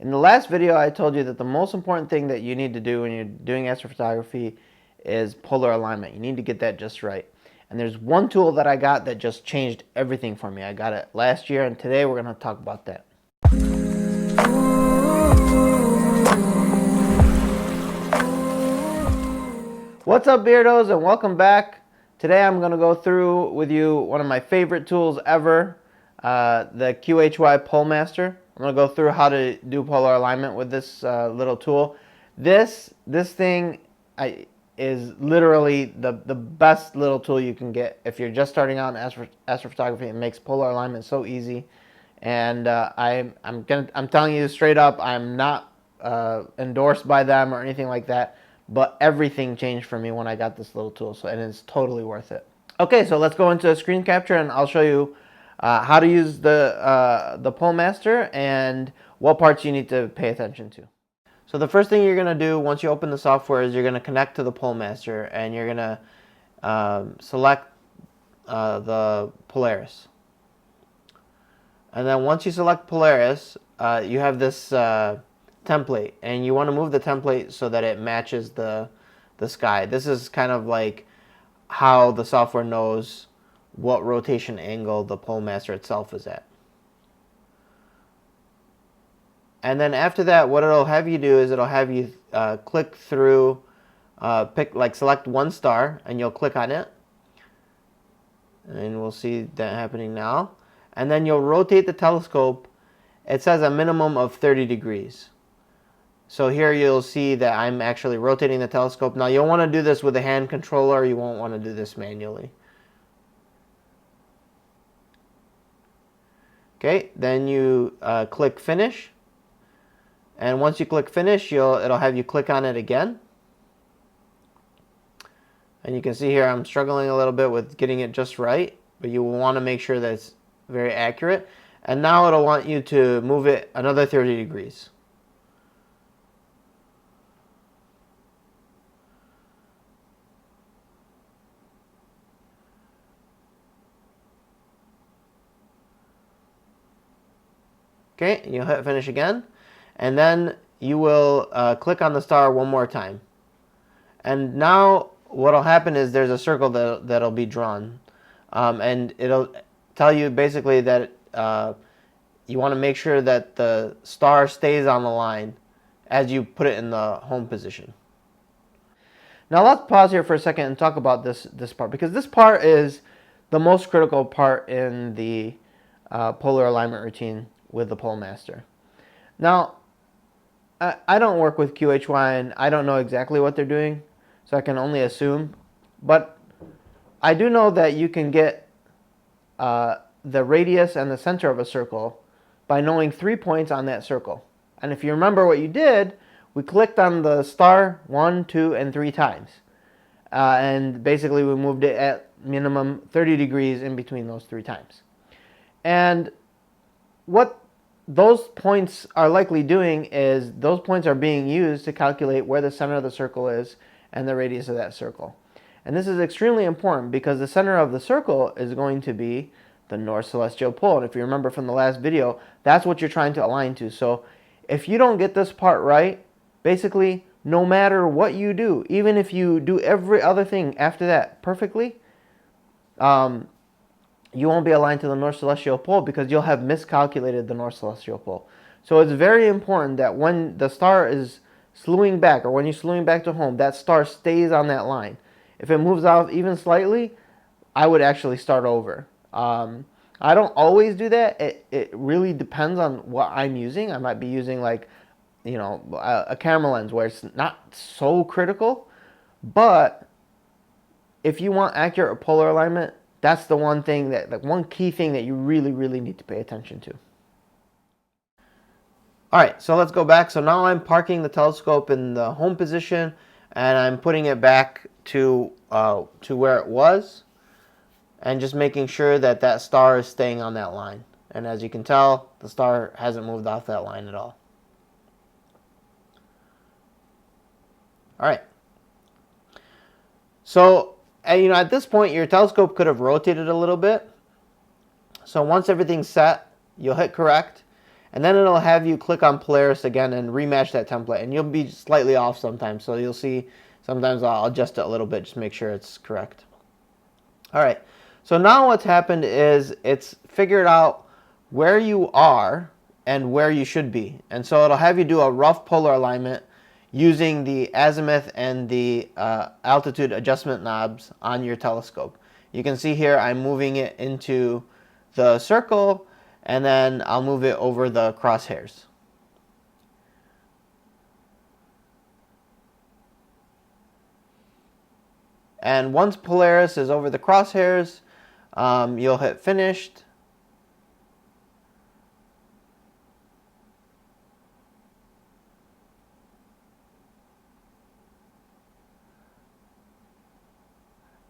In the last video, I told you that the most important thing that you need to do when you're doing astrophotography is polar alignment. You need to get that just right. And there's one tool that I got that just changed everything for me. I got it last year, and today we're going to talk about that. What's up, beardos, and welcome back. Today I'm going to go through with you one of my favorite tools ever, the QHY PoleMaster. I'm going to go through how to do polar alignment with this little tool. This thing is literally the best little tool you can get if you're just starting out in astrophotography. It makes polar alignment so easy, and I'm telling you straight up, I'm not endorsed by them or anything like that, but everything changed for me when I got this little tool, and it's totally worth it. Okay, so let's go into a screen capture, and I'll show you how to use the PoleMaster and what parts you need to pay attention to. So the first thing you're going to do once you open the software is you're going to connect to the PoleMaster, and you're going to select the Polaris. And then once you select Polaris, you have this template, and you want to move the template so that it matches the sky. This is kind of like how the software knows what rotation angle the PoleMaster itself is at. And then after that, what it'll have you do is it'll have you click through, select one star, and you'll click on it. And we'll see that happening now. And then you'll rotate the telescope. It says a minimum of 30 degrees. So here you'll see that I'm actually rotating the telescope. Now you'll want to do this with a hand controller. You won't want to do this manually. Okay, then you click finish. And once you click finish, it'll have you click on it again. And you can see here I'm struggling a little bit with getting it just right, but you will want to make sure that it's very accurate. And now it'll want you to move it another 30 degrees. Okay, you'll hit finish again, and then you will click on the star one more time. And now what'll happen is there's a circle that'll be drawn, and it'll tell you basically that you want to make sure that the star stays on the line as you put it in the home position. Now let's pause here for a second and talk about this part, because this part is the most critical part in the polar alignment routine with the PoleMaster. Now, I don't work with QHY, and I don't know exactly what they're doing, so I can only assume. But I do know that you can get the radius and the center of a circle by knowing 3 points on that circle. And if you remember what you did, we clicked on the star 1, 2, and 3 times. And basically we moved it at minimum 30 degrees in between those 3 times. And what those points are likely doing is those points are being used to calculate where the center of the circle is and the radius of that circle. And this is extremely important because the center of the circle is going to be the North Celestial Pole. And if you remember from the last video, that's what you're trying to align to. So if you don't get this part right, basically no matter what you do, even if you do every other thing after that perfectly, you won't be aligned to the North Celestial Pole because you'll have miscalculated the North Celestial Pole. So it's very important that when the star is slewing back, or when you're slewing back to home, that star stays on that line. If it moves out even slightly, I would actually start over. I don't always do that. It really depends on what I'm using. I might be using a camera lens where it's not so critical. But if you want accurate polar alignment, that's the one thing one key thing that you really, really need to pay attention to. All right, so let's go back. So now I'm parking the telescope in the home position, and I'm putting it back to where it was, and just making sure that that star is staying on that line. And as you can tell, the star hasn't moved off that line at all. All right. So at this point, your telescope could have rotated a little bit. So once everything's set, you'll hit correct. And then it'll have you click on Polaris again and rematch that template. And you'll be slightly off sometimes. So you'll see sometimes I'll adjust it a little bit, just make sure it's correct. All right. So now what's happened is it's figured out where you are and where you should be. And so it'll have you do a rough polar alignment using the azimuth and the altitude adjustment knobs on your telescope. You can see here I'm moving it into the circle, and then I'll move it over the crosshairs. And once Polaris is over the crosshairs, you'll hit finished.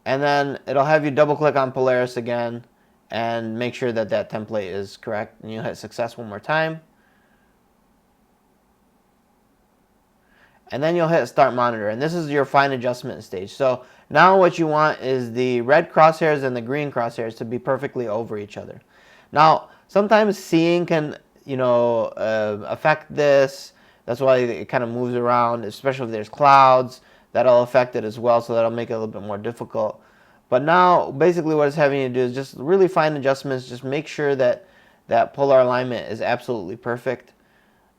And then it'll have you double click on Polaris again and make sure that that template is correct. And you'll hit success one more time. And then you'll hit start monitor. And this is your fine adjustment stage. So now what you want is the red crosshairs and the green crosshairs to be perfectly over each other. Now, sometimes seeing can, affect this. That's why it kind of moves around, especially if there's clouds. That'll affect it as well, so that'll make it a little bit more difficult. But now, basically what it's having you do is just really fine adjustments. Just make sure that that polar alignment is absolutely perfect.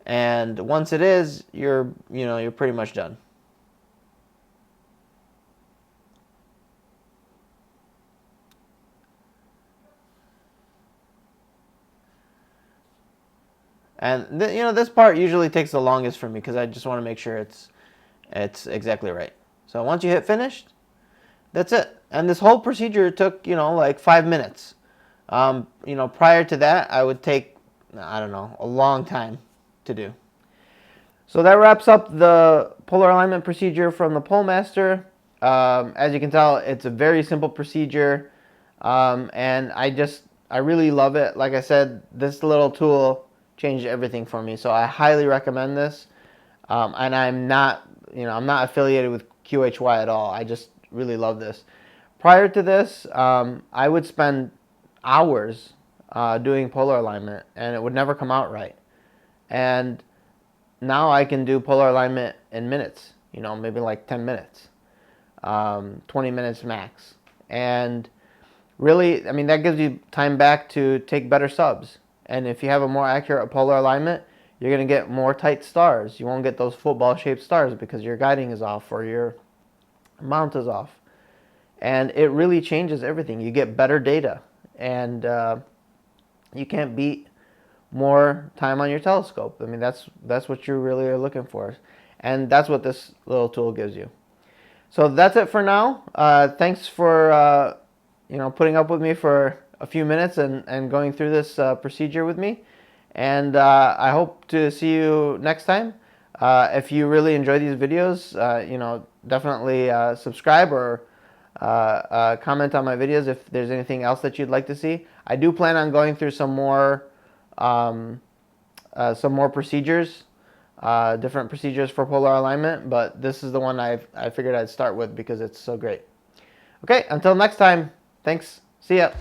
And once it is, you're pretty much done. And this part usually takes the longest for me because I just want to make sure it's exactly right. So once you hit finished, that's it. And this whole procedure took, like 5 minutes. Prior to that, I would take, I don't know, a long time to do. So that wraps up the polar alignment procedure from the PoleMaster. As you can tell, it's a very simple procedure. And I really love it. Like I said, this little tool changed everything for me. So I highly recommend this. And I'm not affiliated with QHY at all. I just really love this. Prior to this, I would spend hours doing polar alignment, and it would never come out right. And now I can do polar alignment in minutes, maybe like 10 minutes, 20 minutes max. And really, that gives you time back to take better subs. And if you have a more accurate polar alignment, you're going to get more tight stars. You won't get those football-shaped stars because your guiding is off or your mount is off. And it really changes everything. You get better data. And you can't beat more time on your telescope. That's what you really are looking for. And that's what this little tool gives you. So that's it for now. Thanks for putting up with me for a few minutes and going through this procedure with me. And I hope to see you next time. If you really enjoy these videos, definitely subscribe or comment on my videos if there's anything else that you'd like to see. I do plan on going through some more procedures, different procedures for polar alignment, but this is the one I figured I'd start with because it's so great. Okay, until next time, thanks. See ya.